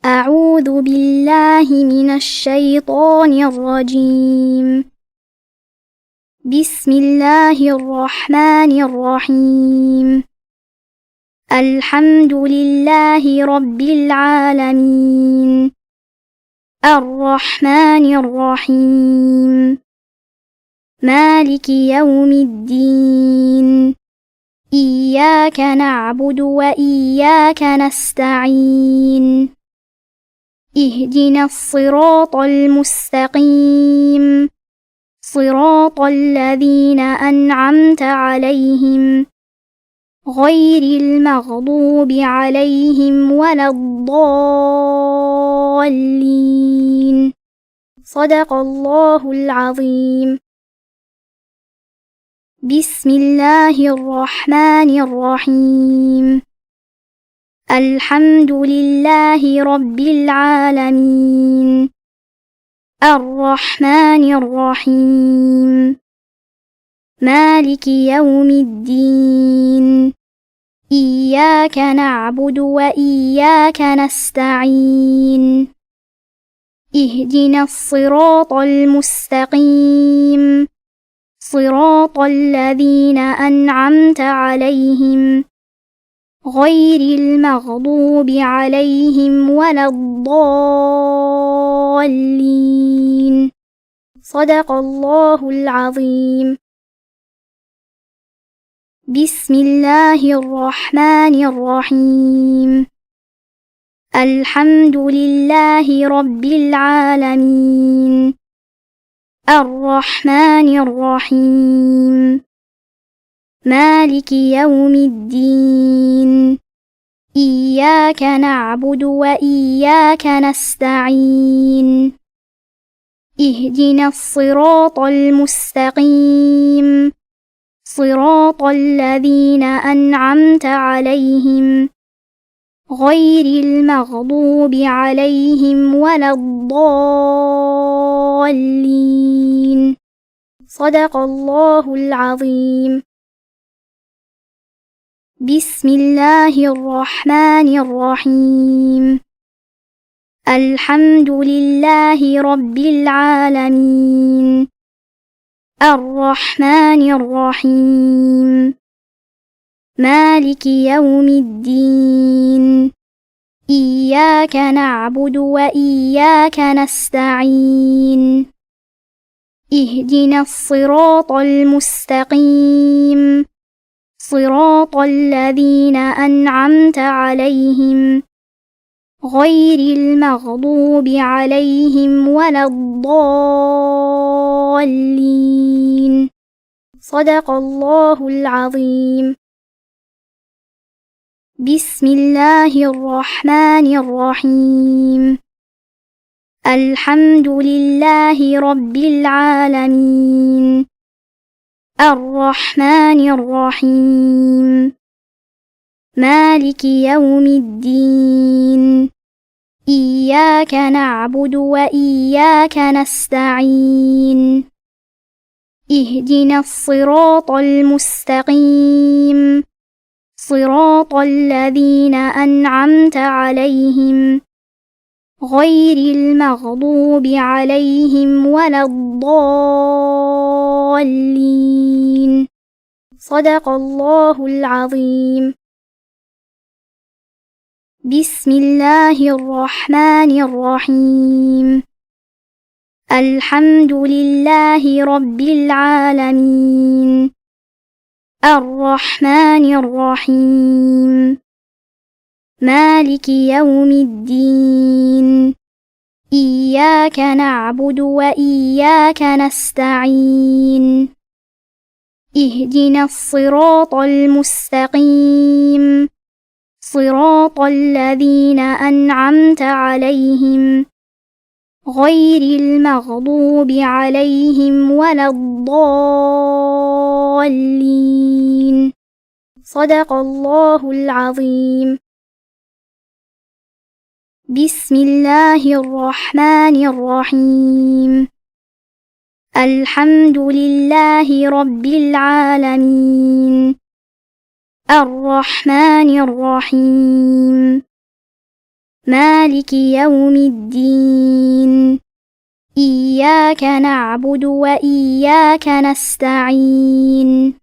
أعوذ بالله من الشيطان الرجيم. بسم الله الرحمن الرحيم. الحمد لله رب العالمين. الرحمن الرحيم. مالك يوم الدين. إياك نعبد وإياك نستعين. اهدنا الصراط المستقيم، صراط الذين أنعمت عليهم غير المغضوب عليهم ولا الضالين. صدق الله العظيم. بسم الله الرحمن الرحيم. الحمد لله رب العالمين. الرحمن الرحيم. مالك يوم الدين. إياك نعبد وإياك نستعين. اهدنا الصراط المستقيم، صراط الذين أنعمت عليهم غير المغضوب عليهم ولا الضالين. صدق الله العظيم. بسم الله الرحمن الرحيم. الحمد لله رب العالمين. الرحمن الرحيم. مالك يوم الدين. إياك نعبد وإياك نستعين. اهدنا الصراط المستقيم، صراط الذين أنعمت عليهم غير المغضوب عليهم ولا الضالين. صدق الله العظيم. بسم الله الرحمن الرحيم. الحمد لله رب العالمين. الرحمن الرحيم. مالك يوم الدين. إياك نعبد وإياك نستعين. اهدنا الصراط المستقيم، صراط الذين أنعمت عليهم غير المغضوب عليهم ولا الضالين. صدق الله العظيم. بسم الله الرحمن الرحيم. الحمد لله رب العالمين. الرحمن الرحيم. مالك يوم الدين. إياك نعبد وإياك نستعين. اهدنا الصراط المستقيم، صراط الذين أنعمت عليهم غير المغضوب عليهم ولا الضالين. صدق الله العظيم. بسم الله الرحمن الرحيم. الحمد لله رب العالمين. الرحمن الرحيم. مالك يوم الدين. إياك نعبد وإياك نستعين. اهدنا الصراط المستقيم، صراط الذين أنعمت عليهم غير المغضوب عليهم ولا الضالين. صدق الله العظيم. بسم الله الرحمن الرحيم. الحمد لله رب العالمين. الرحمن الرحيم. مالك يوم الدين إياك نعبد وإياك نستعين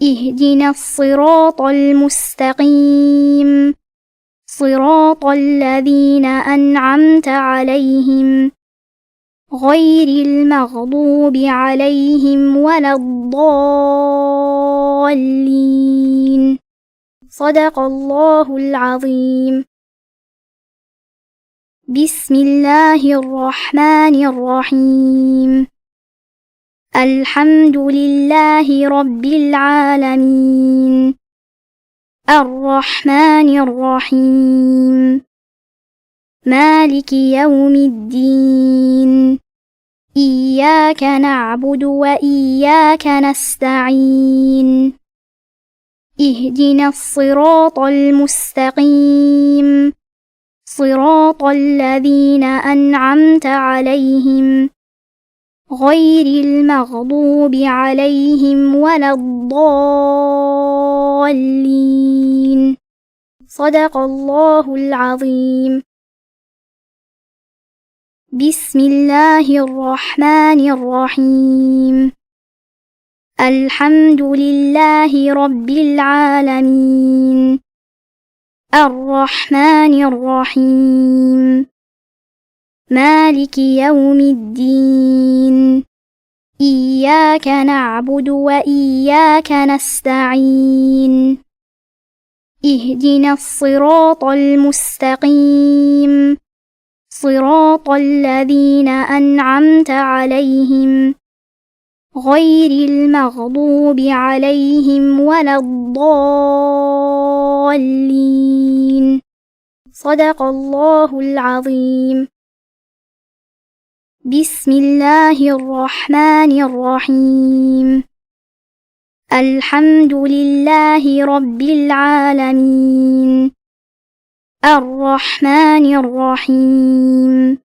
اهدنا الصراط المستقيم صراط الذين أنعمت عليهم غير المغضوب عليهم ولا الضالين صدق الله العظيم. بسم الله الرحمن الرحيم الحمد لله رب العالمين الرحمن الرحيم مالك يوم الدين إياك نعبد وإياك نستعين اهدنا الصراط المستقيم صراط الذين أنعمت عليهم غير المغضوب عليهم ولا الضالين صدق الله العظيم. بسم الله الرحمن الرحيم الحمد لله رب العالمين الرحمن الرحيم مالك يوم الدين إياك نعبد وإياك نستعين اهدنا الصراط المستقيم صراط الذين أنعمت عليهم غير المغضوب عليهم ولا الضالين صدق الله العظيم. بسم الله الرحمن الرحيم الحمد لله رب العالمين الرحمن الرحيم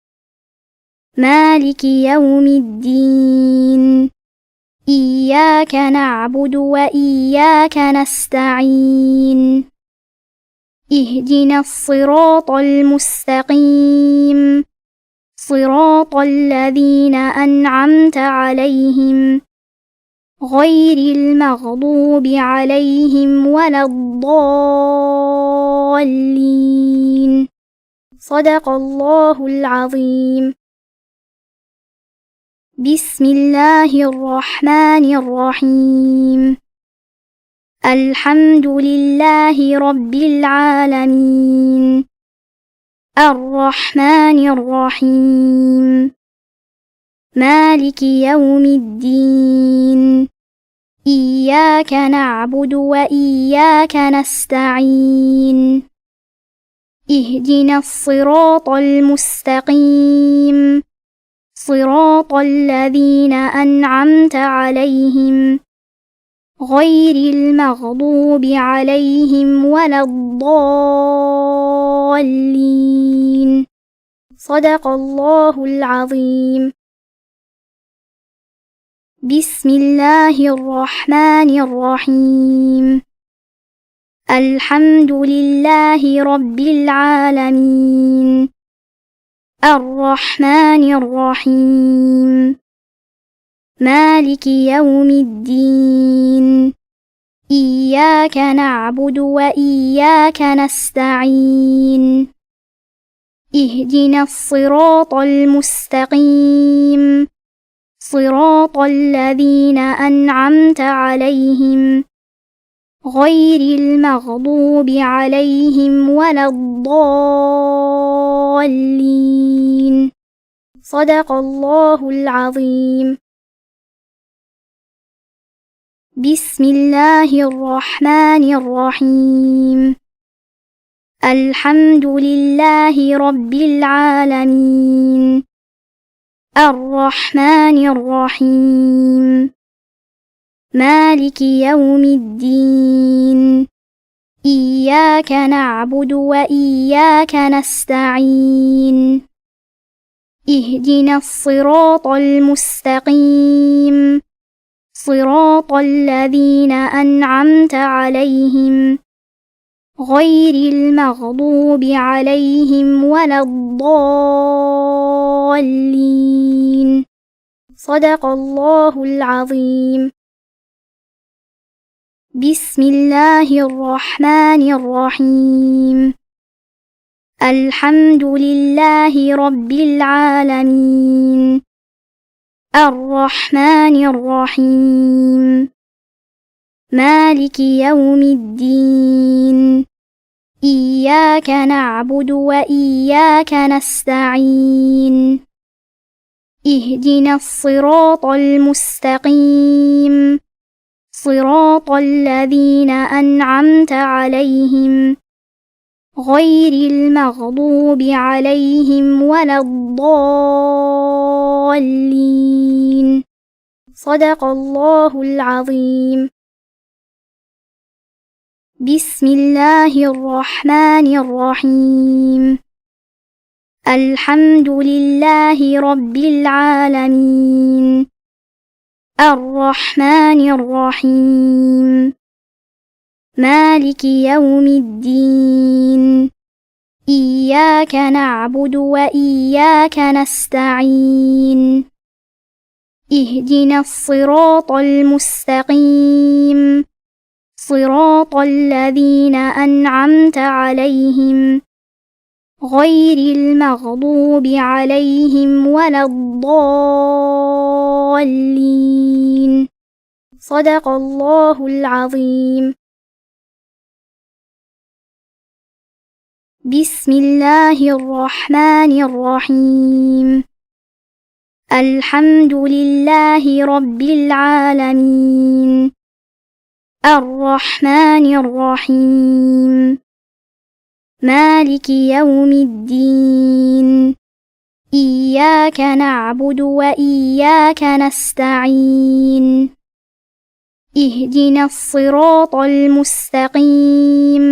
مالك يوم الدين إياك نعبد وإياك نستعين اهدنا الصراط المستقيم صراط الذين أنعمت عليهم غير المغضوب عليهم ولا الضالين صدق الله العظيم. بسم الله الرحمن الرحيم الحمد لله رب العالمين الرحمن الرحيم مالك يوم الدين إياك نعبد وإياك نستعين اهدنا الصراط المستقيم صراط الذين أنعمت عليهم غير المغضوب عليهم ولا الضالين صدق الله العظيم. بسم الله الرحمن الرحيم الحمد لله رب العالمين الرحمن الرحيم مالك يوم الدين إياك نعبد وإياك نستعين اهدنا الصراط المستقيم صراط الذين أنعمت عليهم غير المغضوب عليهم ولا الضالين صدق الله العظيم. بسم الله الرحمن الرحيم الحمد لله رب العالمين الرحمن الرحيم مالك يوم الدين إياك نعبد وإياك نستعين اهدنا الصراط المستقيم صراط الذين أنعمت عليهم غير المغضوب عليهم ولا الضالين. صدق الله العظيم. بسم الله الرحمن الرحيم. الحمد لله رب العالمين. الرحمن الرحيم. مالك يوم الدين. إياك نعبد وإياك نستعين. اهدنا الصراط المستقيم، صراط الذين أنعمت عليهم غير المغضوب عليهم ولا الضالين. صدق الله العظيم. بسم الله الرحمن الرحيم. الحمد لله رب العالمين. الرحمن الرحيم. مالك يوم الدين. إياك نعبد وإياك نستعين. اهدنا الصراط المستقيم، صراط الذين أنعمت عليهم غير المغضوب عليهم ولا الضالين. صدق الله العظيم. بسم الله الرحمن الرحيم. الحمد لله رب العالمين. الرحمن الرحيم. مالك يوم الدين. إياك نعبد وإياك نستعين. اهدنا الصراط المستقيم،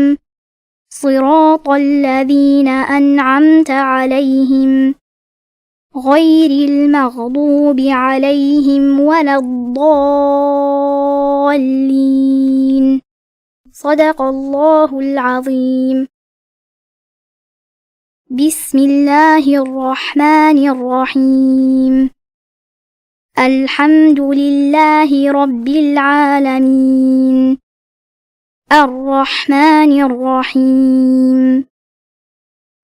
صراط الذين أنعمت عليهم غير المغضوب عليهم ولا الضالين. صدق الله العظيم. بسم الله الرحمن الرحيم. الحمد لله رب العالمين. الرحمن الرحيم.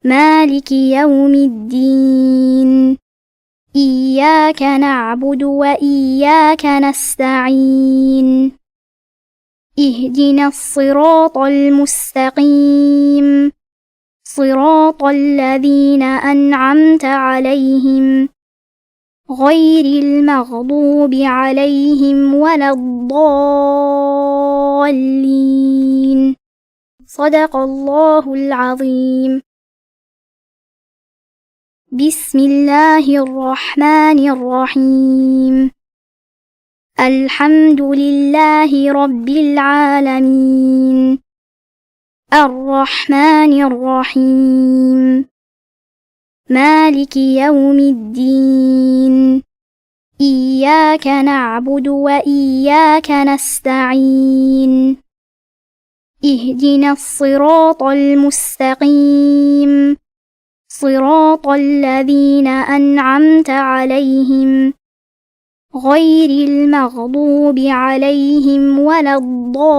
مالك يوم الدين. إياك نعبد وإياك نستعين. اهدنا الصراط المستقيم، صراط الذين أنعمت عليهم غير المغضوب عليهم ولا الضالين. صدق الله العظيم. بسم الله الرحمن الرحيم. الحمد لله رب العالمين. الرحمن الرحيم. مالك يوم الدين. إياك نعبد وإياك نستعين. اهدنا الصراط المستقيم، صراط الذين أنعمت عليهم غير المغضوب عليهم ولا الضالين.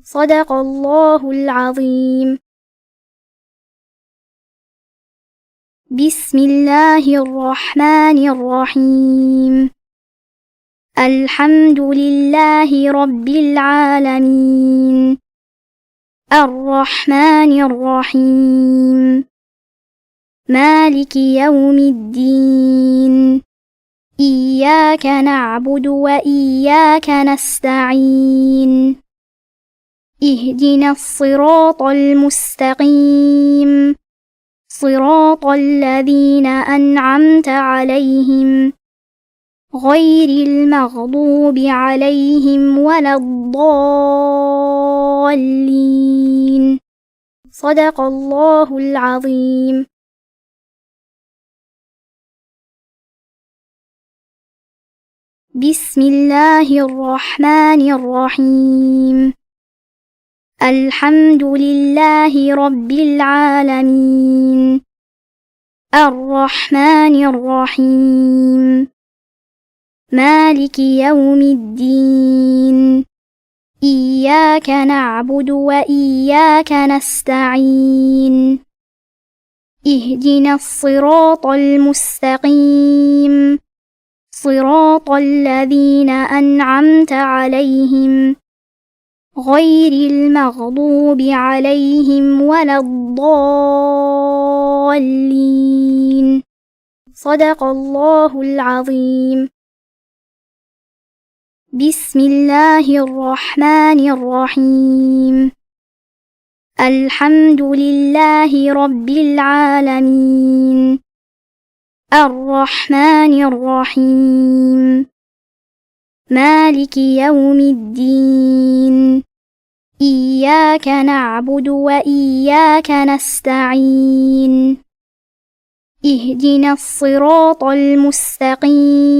صدق الله العظيم. بسم الله الرحمن الرحيم. الحمد لله رب العالمين. الرحمن الرحيم. مالك يوم الدين. إياك نعبد وإياك نستعين. اهدنا الصراط المستقيم، صراط الذين أنعمت عليهم غير المغضوب عليهم ولا الضالين. صدق الله العظيم. بسم الله الرحمن الرحيم الحمد لله رب العالمين الرحمن الرحيم مالك يوم الدين إياك نعبد وإياك نستعين اهدنا الصراط المستقيم صراط الذين أنعمت عليهم غير المغضوب عليهم ولا الضالين صدق الله العظيم بسم الله الرحمن الرحيم الحمد لله رب العالمين الرحمن الرحيم مالك يوم الدين إياك نعبد وإياك نستعين اهدنا الصراط المستقيم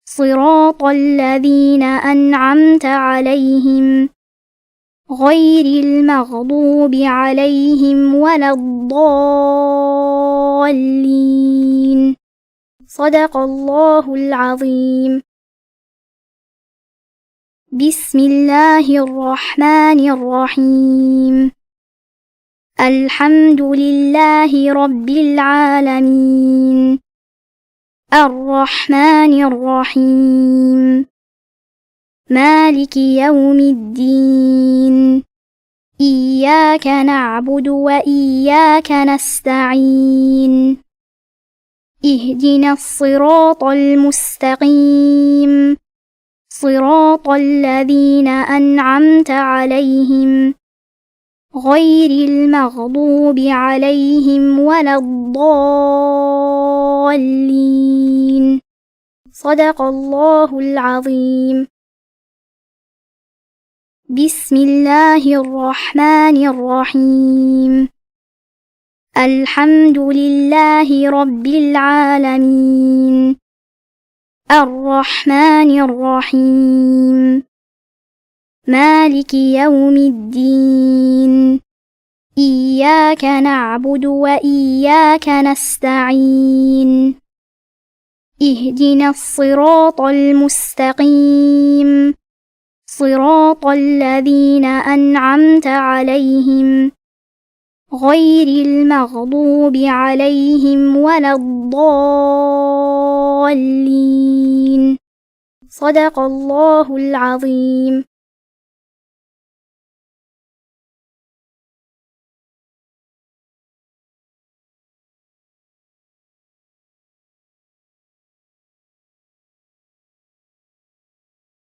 صراط الذين أنعمت عليهم غير المغضوب عليهم ولا الضالين صدق الله العظيم بسم الله الرحمن الرحيم الحمد لله رب العالمين الرحمن الرحيم مالك يوم الدين إياك نعبد وإياك نستعين اهدنا الصراط المستقيم صراط الذين أنعمت عليهم غير المغضوب عليهم ولا الضالين صدق الله العظيم بسم الله الرحمن الرحيم الحمد لله رب العالمين الرحمن الرحيم مالك يوم الدين إياك نعبد وإياك نستعين اهدنا الصراط المستقيم صراط الذين أنعمت عليهم غير المغضوب عليهم ولا الضالين صدق الله العظيم